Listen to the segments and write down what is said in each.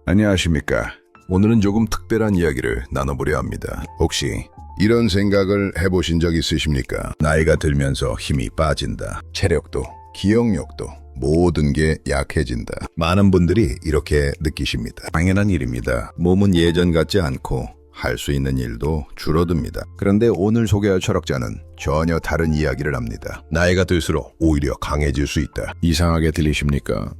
안녕하십니까. 오늘은 조금 특별한 이야기를 나눠보려 합니다. 혹시 이런 생각을 해보신 적 있으십니까? 나이가 들면서 힘이 빠진다. 체력도, 기억력도 모든 게 약해진다. 많은 분들이 이렇게 느끼십니다. 당연한 일입니다. 몸은 예전 같지 않고 할 수 있는 일도 줄어듭니다. 그런데 오늘 소개할 철학자는 전혀 다른 이야기를 합니다. 나이가 들수록 오히려 강해질 수 있다. 이상하게 들리십니까?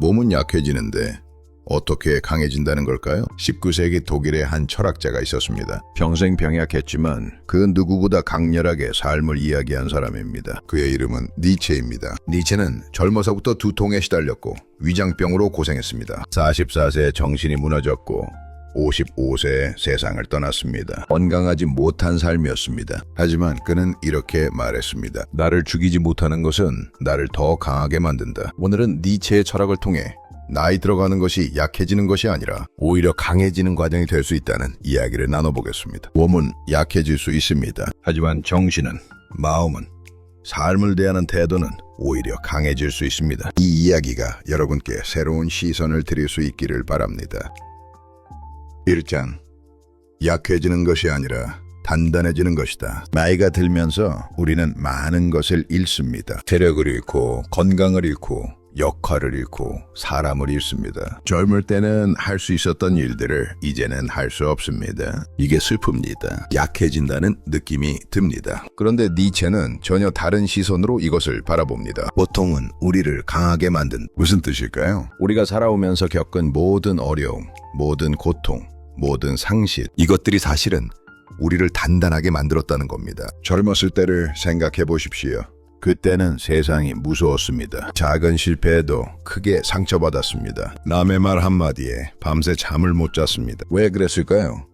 몸은 약해지는데 어떻게 강해진다는 걸까요? 19세기 독일의 한 철학자가 있었습니다. 평생 병약했지만 그 누구보다 강렬하게 삶을 이야기한 사람입니다. 그의 이름은 니체입니다. 니체는 젊어서부터 두통에 시달렸고 위장병으로 고생했습니다. 44세에 정신이 무너졌고 55세에 세상을 떠났습니다. 건강하지 못한 삶이었습니다. 하지만 그는 이렇게 말했습니다. 나를 죽이지 못하는 것은 나를 더 강하게 만든다. 오늘은 니체의 철학을 통해 나이 들어가는 것이 약해지는 것이 아니라 오히려 강해지는 과정이 될 수 있다는 이야기를 나눠보겠습니다. 몸은 약해질 수 있습니다. 하지만 정신은, 마음은, 삶을 대하는 태도는 오히려 강해질 수 있습니다. 이 이야기가 여러분께 새로운 시선을 드릴 수 있기를 바랍니다. 1장, 약해지는 것이 아니라 단단해지는 것이다. 나이가 들면서 우리는 많은 것을 잃습니다. 체력을 잃고, 건강을 잃고, 역할을 잃고, 사람을 잃습니다. 젊을 때는 할 수 있었던 일들을 이제는 할 수 없습니다. 이게 슬픕니다. 약해진다는 느낌이 듭니다. 그런데 니체는 전혀 다른 시선으로 이것을 바라봅니다. 보통은 우리를 강하게 만든, 무슨 뜻일까요? 우리가 살아오면서 겪은 모든 어려움, 모든 고통, 모든 상실, 이것들이 사실은 우리를 단단하게 만들었다는 겁니다. 젊었을 때를 생각해 보십시오. 그때는 세상이 무서웠습니다. 작은 실패에도 크게 상처받았습니다. 남의 말 한마디에 밤새 잠을 못 잤습니다. 왜 그랬을까요?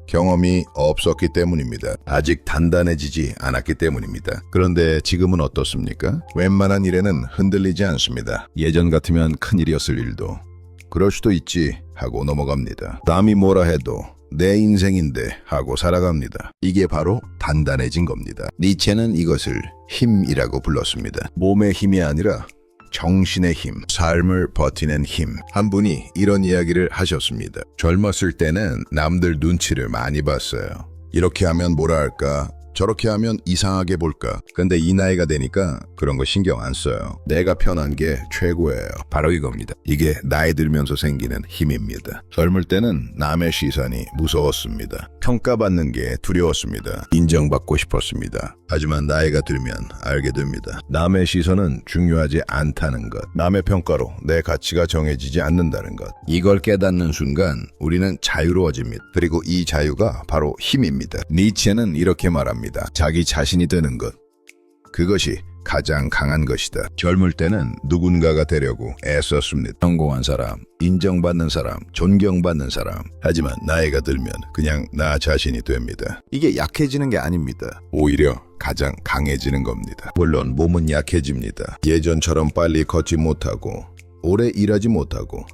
경험이 없었기 때문입니다. 아직 단단해지지 않았기 때문입니다. 그런데 지금은 어떻습니까? 웬만한 일에는 흔들리지 않습니다. 예전 같으면 큰일이었을 일도 그럴 수도 있지 하고 넘어갑니다. 남이 뭐라 해도 내 인생인데 하고 살아갑니다. 이게 바로 단단해진 겁니다. 니체는 이것을 힘이라고 불렀습니다. 몸의 힘이 아니라 정신의 힘, 삶을 버티는 힘. 한 분이 이런 이야기를 하셨습니다. 젊었을 때는 남들 눈치를 많이 봤어요. 이렇게 하면 뭐라 할까? 저렇게 하면 이상하게 볼까? 근데 이 나이가 되니까 그런 거 신경 안 써요. 내가 편한 게 최고예요. 바로 이겁니다. 이게 나이 들면서 생기는 힘입니다. 젊을 때는 남의 시선이 무서웠습니다. 평가받는 게 두려웠습니다. 인정받고 싶었습니다. 하지만 나이가 들면 알게 됩니다. 남의 시선은 중요하지 않다는 것. 남의 평가로 내 가치가 정해지지 않는다는 것. 이걸 깨닫는 순간 우리는 자유로워집니다. 그리고 이 자유가 바로 힘입니다. 니체는 이렇게 말합니다. 자기 자신이 되는 것. 그것이 가장 강한 것이다. 젊을 때는 누군가가 되려고 애썼습니다. 성공한 사람, 인정받는 사람, 존경받는 사람. 하지만 나이가 들면 그냥 나 자신이 됩니다. 이게 약해지는 게 아닙니다. 오히려 가장 강해지는 겁니다. 물론 몸은 약해집니다. 예전처럼 빨리 걷지 못하고 오래 일하지 못하고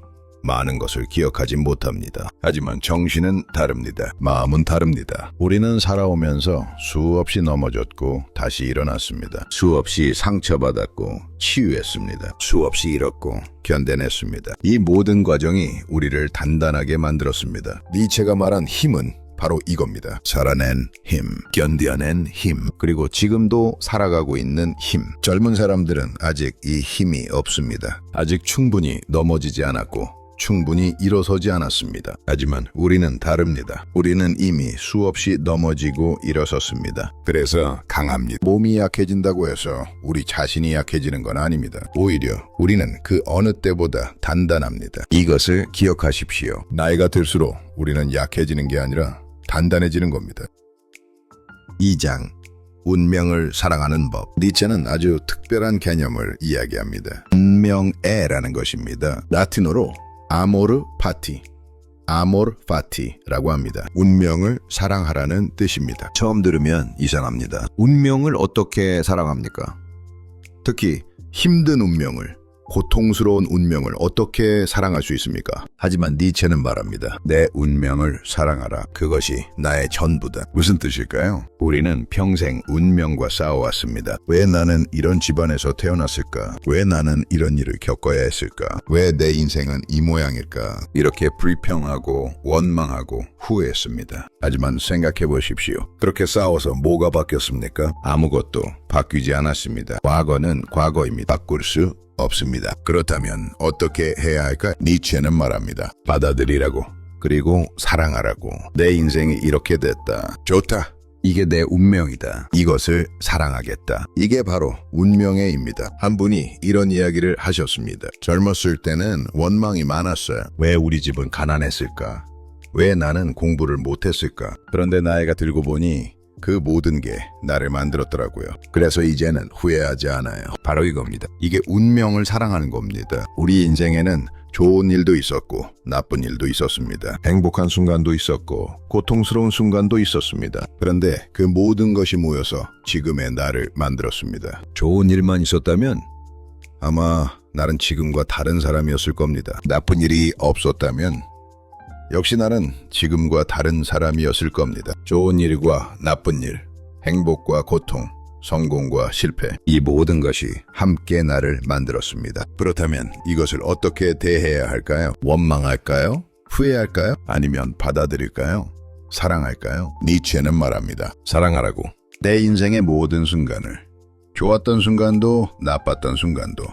많은 것을 기억하지 못합니다. 하지만 정신은 다릅니다. 마음은 다릅니다. 우리는 살아오면서 수없이 넘어졌고 다시 일어났습니다. 수없이 상처받았고 치유했습니다. 수없이 잃었고 견뎌냈습니다. 이 모든 과정이 우리를 단단하게 만들었습니다. 니체가 말한 힘은 바로 이겁니다. 살아낸 힘, 견뎌낸 힘, 그리고 지금도 살아가고 있는 힘. 젊은 사람들은 아직 이 힘이 없습니다. 아직 충분히 넘어지지 않았고 충분히 일어서지 않았습니다. 하지만 우리는 다릅니다. 우리는 이미 수없이 넘어지고 일어섰습니다. 그래서 강합니다. 몸이 약해진다고 해서 우리 자신이 약해지는 건 아닙니다. 오히려 우리는 그 어느 때보다 단단합니다. 이것을 기억하십시오. 나이가 들수록 우리는 약해지는 게 아니라 단단해지는 겁니다. 2장, 운명을 사랑하는 법. 니체는 아주 특별한 개념을 이야기합니다. 운명애라는 것입니다. 라틴어로 아모르 파티, 아모르 파티라고 합니다. 운명을 사랑하라는 뜻입니다. 처음 들으면 이상합니다. 운명을 어떻게 사랑합니까? 특히 힘든 운명을, 고통스러운 운명을 어떻게 사랑할 수 있습니까? 하지만 니체는 말합니다. 내 운명을 사랑하라. 그것이 나의 전부다. 무슨 뜻일까요? 우리는 평생 운명과 싸워왔습니다. 왜 나는 이런 집안에서 태어났을까? 왜 나는 이런 일을 겪어야 했을까? 왜 내 인생은 이 모양일까? 이렇게 불평하고 원망하고 후회했습니다. 하지만 생각해 보십시오. 그렇게 싸워서 뭐가 바뀌었습니까? 아무것도 바뀌지 않았습니다. 과거는 과거입니다. 바꿀 수 없습니다. 그렇다면 어떻게 해야 할까? 니체는 말합니다. 받아들이라고. 그리고 사랑하라고. 내 인생이 이렇게 됐다. 좋다. 이게 내 운명이다. 이것을 사랑하겠다. 이게 바로 운명의입니다. 한 분이 이런 이야기를 하셨습니다. 젊었을 때는 원망이 많았어요. 왜 우리 집은 가난했을까? 왜 나는 공부를 못했을까? 그런데 나이가 들고 보니 그 모든 게 나를 만들었더라고요. 그래서 이제는 후회하지 않아요. 바로 이겁니다. 이게 운명을 사랑하는 겁니다. 우리 인생에는 좋은 일도 있었고 나쁜 일도 있었습니다. 행복한 순간도 있었고 고통스러운 순간도 있었습니다. 그런데 그 모든 것이 모여서 지금의 나를 만들었습니다. 좋은 일만 있었다면 아마 나는 지금과 다른 사람이었을 겁니다. 나쁜 일이 없었다면 역시 나는 지금과 다른 사람이었을 겁니다. 좋은 일과 나쁜 일, 행복과 고통, 성공과 실패, 이 모든 것이 함께 나를 만들었습니다. 그렇다면 이것을 어떻게 대해야 할까요? 원망할까요? 후회할까요? 아니면 받아들일까요? 사랑할까요? 니체는 말합니다. 사랑하라고. 내 인생의 모든 순간을, 좋았던 순간도 나빴던 순간도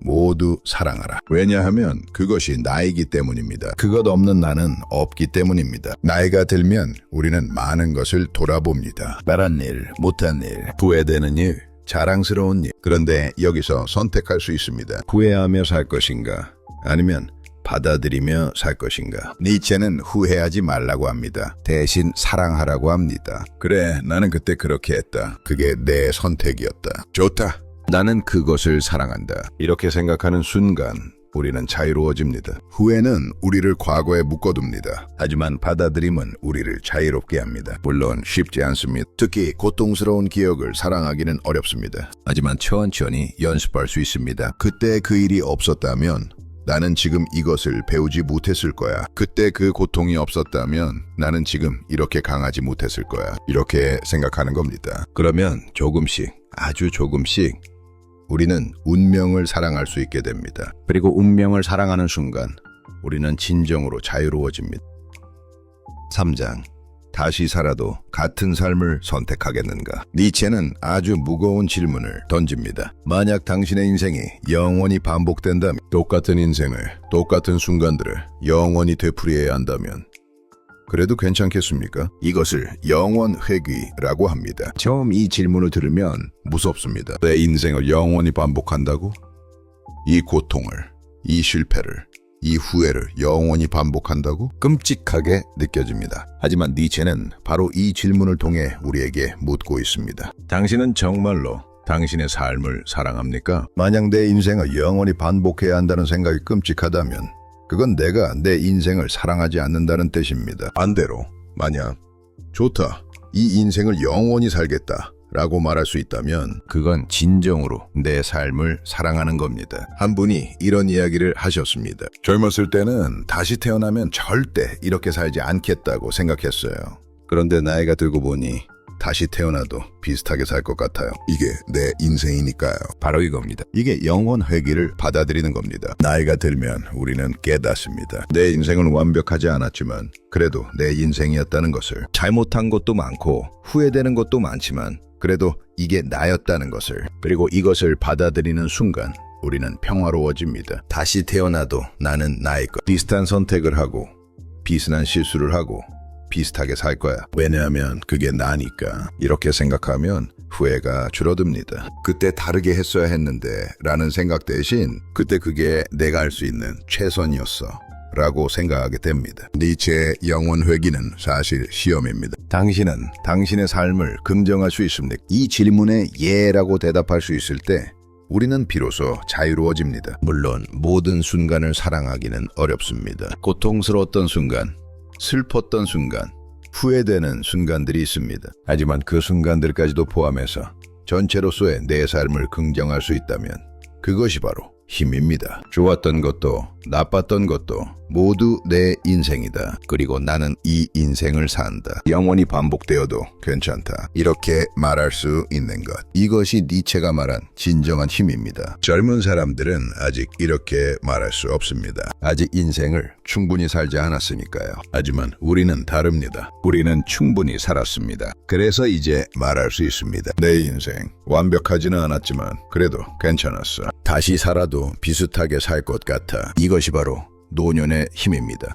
모두 사랑하라. 왜냐하면 그것이 나이기 때문입니다. 그것 없는 나는 없기 때문입니다. 나이가 들면 우리는 많은 것을 돌아봅니다. 잘한 일, 못한 일, 후회되는 일, 자랑스러운 일. 그런데 여기서 선택할 수 있습니다. 후회하며 살 것인가? 아니면 받아들이며 살 것인가? 니체는 후회하지 말라고 합니다. 대신 사랑하라고 합니다. 그래, 나는 그때 그렇게 했다. 그게 내 선택이었다. 좋다. 나는 그것을 사랑한다. 이렇게 생각하는 순간 우리는 자유로워집니다. 후회는 우리를 과거에 묶어둡니다. 하지만 받아들임은 우리를 자유롭게 합니다. 물론 쉽지 않습니다. 특히 고통스러운 기억을 사랑하기는 어렵습니다. 하지만 천천히 연습할 수 있습니다. 그때 그 일이 없었다면 나는 지금 이것을 배우지 못했을 거야. 그때 그 고통이 없었다면 나는 지금 이렇게 강하지 못했을 거야. 이렇게 생각하는 겁니다. 그러면 조금씩, 아주 조금씩 우리는 운명을 사랑할 수 있게 됩니다. 그리고 운명을 사랑하는 순간 우리는 진정으로 자유로워집니다. 3장. 다시 살아도 같은 삶을 선택하겠는가? 니체는 아주 무거운 질문을 던집니다. 만약 당신의 인생이 영원히 반복된다면, 똑같은 인생을, 똑같은 순간들을 영원히 되풀이해야 한다면 그래도 괜찮겠습니까? 이것을 영원 회귀라고 합니다. 처음 이 질문을 들으면 무섭습니다. 내 인생을 영원히 반복한다고? 이 고통을, 이 실패를, 이 후회를 영원히 반복한다고? 끔찍하게 느껴집니다. 하지만 니체는 바로 이 질문을 통해 우리에게 묻고 있습니다. 당신은 정말로 당신의 삶을 사랑합니까? 만약 내 인생을 영원히 반복해야 한다는 생각이 끔찍하다면 그건 내가 내 인생을 사랑하지 않는다는 뜻입니다. 반대로 만약 좋다, 이 인생을 영원히 살겠다 라고 말할 수 있다면 그건 진정으로 내 삶을 사랑하는 겁니다. 한 분이 이런 이야기를 하셨습니다. 젊었을 때는 다시 태어나면 절대 이렇게 살지 않겠다고 생각했어요. 그런데 나이가 들고 보니 다시 태어나도 비슷하게 살 것 같아요. 이게 내 인생이니까요. 바로 이겁니다. 이게 영원 회귀를 받아들이는 겁니다. 나이가 들면 우리는 깨닫습니다. 내 인생은 완벽하지 않았지만 그래도 내 인생이었다는 것을, 잘못한 것도 많고 후회되는 것도 많지만 그래도 이게 나였다는 것을, 그리고 이것을 받아들이는 순간 우리는 평화로워집니다. 다시 태어나도 나는 나의 것. 비슷한 선택을 하고 비슷한 실수를 하고 비슷하게 살 거야. 왜냐하면 그게 나니까. 이렇게 생각하면 후회가 줄어듭니다. 그때 다르게 했어야 했는데 라는 생각 대신 그때 그게 내가 할 수 있는 최선이었어 라고 생각하게 됩니다. 니체의 영원 회귀는 사실 시험입니다. 당신은 당신의 삶을 긍정할 수 있습니까? 이 질문에 예라고 대답할 수 있을 때 우리는 비로소 자유로워집니다. 물론 모든 순간을 사랑하기는 어렵습니다. 고통스러웠던 순간, 슬펐던 순간, 후회되는 순간들이 있습니다. 하지만 그 순간들까지도 포함해서 전체로서의 내 삶을 긍정할 수 있다면 그것이 바로 힘입니다. 좋았던 것도 나빴던 것도 모두 내 인생이다. 그리고 나는 이 인생을 산다. 영원히 반복되어도 괜찮다. 이렇게 말할 수 있는 것. 이것이 니체가 말한 진정한 힘입니다. 젊은 사람들은 아직 이렇게 말할 수 없습니다. 아직 인생을 충분히 살지 않았으니까요. 하지만 우리는 다릅니다. 우리는 충분히 살았습니다. 그래서 이제 말할 수 있습니다. 내 인생 완벽하지는 않았지만 그래도 괜찮았어. 다시 살아도 비슷하게 살 것 같아. 이것이 바로 노년의 힘입니다.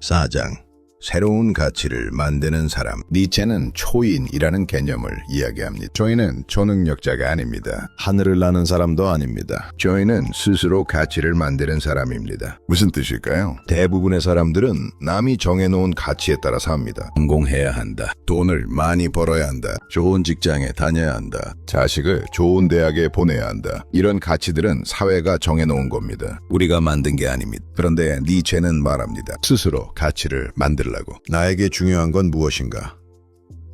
4장. 새로운 가치를 만드는 사람. 니체는 초인이라는 개념을 이야기합니다. 초인은 초능력자가 아닙니다. 하늘을 나는 사람도 아닙니다. 초인은 스스로 가치를 만드는 사람입니다. 무슨 뜻일까요? 대부분의 사람들은 남이 정해놓은 가치에 따라 삽니다. 성공해야 한다. 돈을 많이 벌어야 한다. 좋은 직장에 다녀야 한다. 자식을 좋은 대학에 보내야 한다. 이런 가치들은 사회가 정해놓은 겁니다. 우리가 만든 게 아닙니다. 그런데 니체는 말합니다. 스스로 가치를 만들라. 나에게 중요한 건 무엇인가?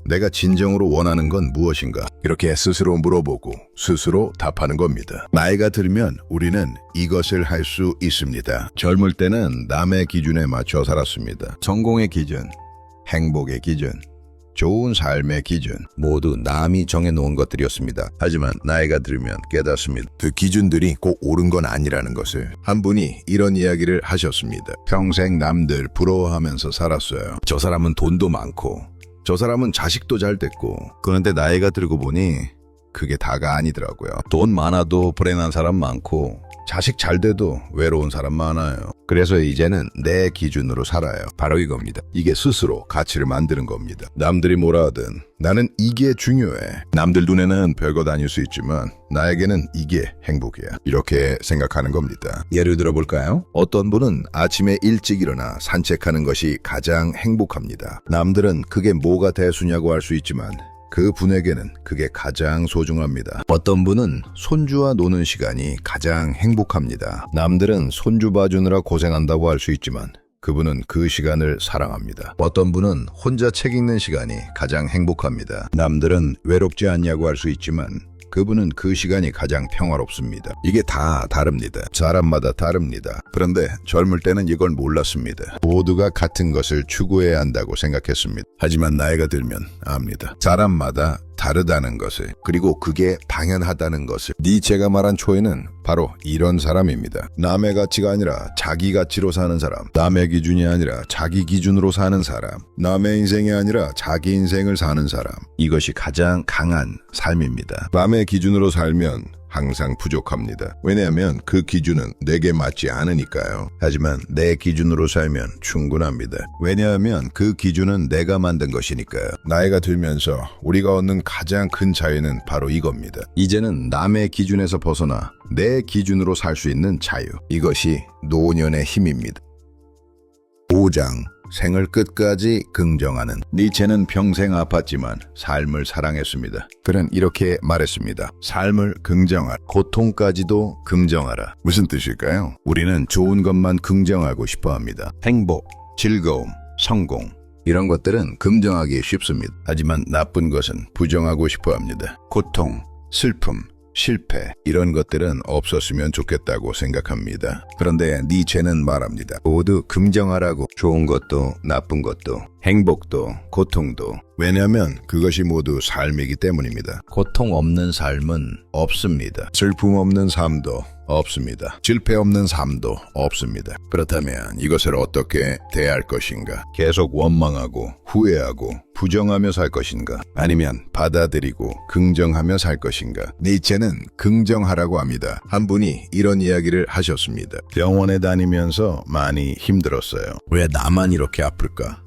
내가 진정으로 원하는 건 무엇인가? 이렇게 스스로 물어보고 스스로 답하는 겁니다. 나이가 들면 우리는 이것을 할 수 있습니다. 젊을 때는 남의 기준에 맞춰 살았습니다. 성공의 기준, 행복의 기준, 좋은 삶의 기준, 모두 남이 정해놓은 것들이었습니다. 하지만 나이가 들면 깨닫습니다. 그 기준들이 꼭 옳은 건 아니라는 것을. 한 분이 이런 이야기를 하셨습니다. 평생 남들 부러워하면서 살았어요. 저 사람은 돈도 많고 저 사람은 자식도 잘 됐고. 그런데 나이가 들고 보니 그게 다가 아니더라고요. 돈 많아도 불행한 사람 많고 자식 잘 돼도 외로운 사람 많아요. 그래서 이제는 내 기준으로 살아요. 바로 이겁니다. 이게 스스로 가치를 만드는 겁니다. 남들이 뭐라 하든 나는 이게 중요해. 남들 눈에는 별것 아닐 수 있지만 나에게는 이게 행복이야. 이렇게 생각하는 겁니다. 예를 들어 볼까요? 어떤 분은 아침에 일찍 일어나 산책하는 것이 가장 행복합니다. 남들은 그게 뭐가 대수냐고 할 수 있지만 그 분에게는 그게 가장 소중합니다. 어떤 분은 손주와 노는 시간이 가장 행복합니다. 남들은 손주 봐주느라 고생한다고 할 수 있지만 그분은 그 시간을 사랑합니다. 어떤 분은 혼자 책 읽는 시간이 가장 행복합니다. 남들은 외롭지 않냐고 할 수 있지만 그분은 그 시간이 가장 평화롭습니다. 이게 다 다릅니다. 사람마다 다릅니다. 그런데 젊을 때는 이걸 몰랐습니다. 모두가 같은 것을 추구해야 한다고 생각했습니다. 하지만 나이가 들면 압니다. 사람마다 다르다는 것을, 그리고 그게 당연하다는 것을. 니체가 말한 초인은 바로 이런 사람입니다. 남의 가치가 아니라 자기 가치로 사는 사람, 남의 기준이 아니라 자기 기준으로 사는 사람, 남의 인생이 아니라 자기 인생을 사는 사람. 이것이 가장 강한 삶입니다. 남의 기준으로 살면 항상 부족합니다. 왜냐하면 그 기준은 내게 맞지 않으니까요. 하지만 내 기준으로 살면 충분합니다. 왜냐하면 그 기준은 내가 만든 것이니까요. 나이가 들면서 우리가 얻는 가장 큰 차이는 바로 이겁니다. 이제는 남의 기준에서 벗어나 내 기준으로 살 수 있는 자유. 이것이 노년의 힘입니다. 5장. 생을 끝까지 긍정하는. 니체는 평생 아팠지만 삶을 사랑했습니다. 그는 이렇게 말했습니다. 삶을 긍정하라. 고통까지도 긍정하라. 무슨 뜻일까요? 우리는 좋은 것만 긍정하고 싶어 합니다. 행복, 즐거움, 성공, 이런 것들은 긍정하기 쉽습니다. 하지만 나쁜 것은 부정하고 싶어 합니다. 고통, 슬픔, 실패, 이런 것들은 없었으면 좋겠다고 생각합니다. 그런데 니체는 말합니다. 모두 긍정하라고. 좋은 것도 나쁜 것도 행복도 고통도. 왜냐하면 그것이 모두 삶이기 때문입니다. 고통 없는 삶은 없습니다. 슬픔 없는 삶도 없습니다. 실패 없는 삶도 없습니다. 그렇다면 이것을 어떻게 대할 것인가? 계속 원망하고 후회하고 부정하며 살 것인가? 아니면 받아들이고 긍정하며 살 것인가? 니체는 긍정하라고 합니다. 한 분이 이런 이야기를 하셨습니다. 병원에 다니면서 많이 힘들었어요. 왜 나만 이렇게 아플까?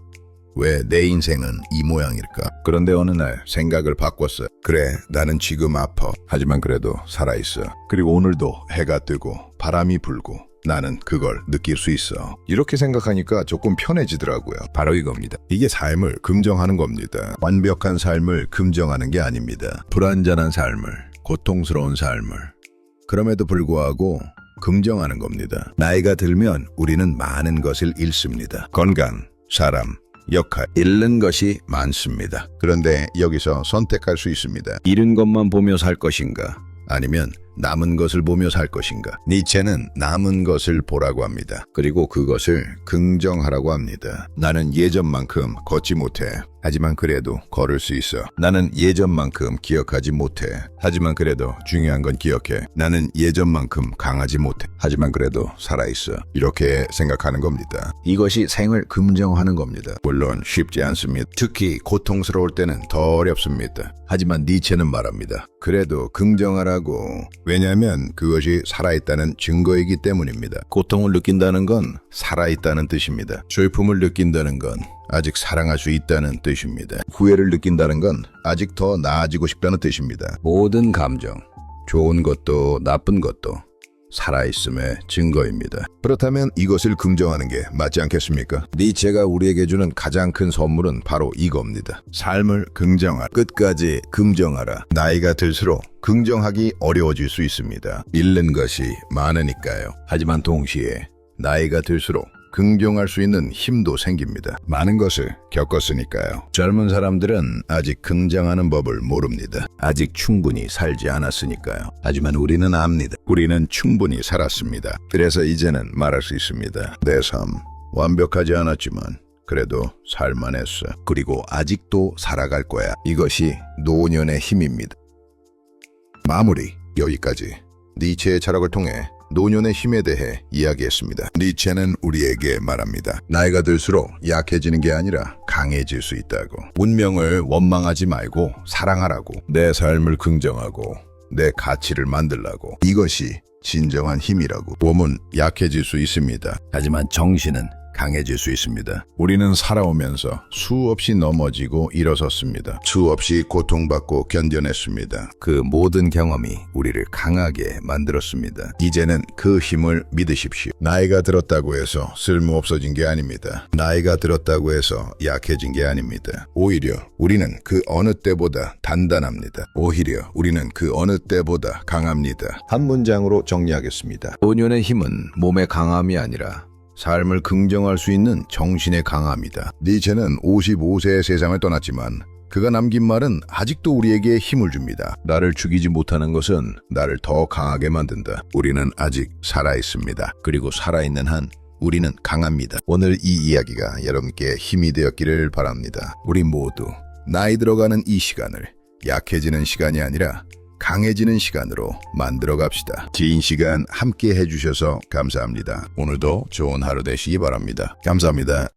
왜 내 인생은 이 모양일까? 그런데 어느 날 생각을 바꿨어요. 그래, 나는 지금 아파. 하지만 그래도 살아있어. 그리고 오늘도 해가 뜨고 바람이 불고 나는 그걸 느낄 수 있어. 이렇게 생각하니까 조금 편해지더라고요. 바로 이겁니다. 이게 삶을 긍정하는 겁니다. 완벽한 삶을 긍정하는 게 아닙니다. 불완전한 삶을, 고통스러운 삶을, 그럼에도 불구하고 긍정하는 겁니다. 나이가 들면 우리는 많은 것을 잃습니다. 건강, 사람, 역할, 잃는 것이 많습니다. 그런데 여기서 선택할 수 있습니다. 잃은 것만 보며 살 것인가? 아니면 남은 것을 보며 살 것인가? 니체는 남은 것을 보라고 합니다. 그리고 그것을 긍정하라고 합니다. 나는 예전만큼 걷지 못해. 하지만 그래도 걸을 수 있어. 나는 예전만큼 기억하지 못해. 하지만 그래도 중요한 건 기억해. 나는 예전만큼 강하지 못해. 하지만 그래도 살아있어. 이렇게 생각하는 겁니다. 이것이 생을 긍정하는 겁니다. 물론 쉽지 않습니다. 특히 고통스러울 때는 더 어렵습니다. 하지만 니체는 말합니다. 그래도 긍정하라고. 왜냐하면 그것이 살아있다는 증거이기 때문입니다. 고통을 느낀다는 건 살아있다는 뜻입니다. 슬픔을 느낀다는 건 아직 사랑할 수 있다는 뜻입니다. 후회를 느낀다는 건 아직 더 나아지고 싶다는 뜻입니다. 모든 감정, 좋은 것도 나쁜 것도 살아있음의 증거입니다. 그렇다면 이것을 긍정하는 게 맞지 않겠습니까? 니체가 우리에게 주는 가장 큰 선물은 바로 이겁니다. 삶을 긍정하라. 끝까지 긍정하라. 나이가 들수록 긍정하기 어려워질 수 있습니다. 잃는 것이 많으니까요. 하지만 동시에 나이가 들수록 긍정할 수 있는 힘도 생깁니다. 많은 것을 겪었으니까요. 젊은 사람들은 아직 긍정하는 법을 모릅니다. 아직 충분히 살지 않았으니까요. 하지만 우리는 압니다. 우리는 충분히 살았습니다. 그래서 이제는 말할 수 있습니다. 내 삶 완벽하지 않았지만 그래도 살만했어. 그리고 아직도 살아갈 거야. 이것이 노년의 힘입니다. 마무리 여기까지. 니체의 철학을 통해 노년의 힘에 대해 이야기했습니다. 니체는 우리에게 말합니다. 나이가 들수록 약해지는 게 아니라 강해질 수 있다고. 운명을 원망하지 말고 사랑하라고. 내 삶을 긍정하고 내 가치를 만들라고. 이것이 진정한 힘이라고. 몸은 약해질 수 있습니다. 하지만 정신은 강해질 수 있습니다. 우리는 살아오면서 수없이 넘어지고 일어섰습니다. 수없이 고통받고 견뎌냈습니다. 그 모든 경험이 우리를 강하게 만들었습니다. 이제는 그 힘을 믿으십시오. 나이가 들었다고 해서 쓸모없어진 게 아닙니다. 나이가 들었다고 해서 약해진 게 아닙니다. 오히려 우리는 그 어느 때보다 단단합니다. 오히려 우리는 그 어느 때보다 강합니다. 한 문장으로 정리하겠습니다. 노년의 힘은 몸의 강함이 아니라 삶을 긍정할 수 있는 정신의 강함이다. 니체는 55세의 세상을 떠났지만 그가 남긴 말은 아직도 우리에게 힘을 줍니다. 나를 죽이지 못하는 것은 나를 더 강하게 만든다. 우리는 아직 살아있습니다. 그리고 살아있는 한 우리는 강합니다. 오늘 이 이야기가 여러분께 힘이 되었기를 바랍니다. 우리 모두 나이 들어가는 이 시간을 약해지는 시간이 아니라 강해지는 시간으로 만들어 갑시다. 긴 시간 함께 해주셔서 감사합니다. 오늘도 좋은 하루 되시기 바랍니다. 감사합니다.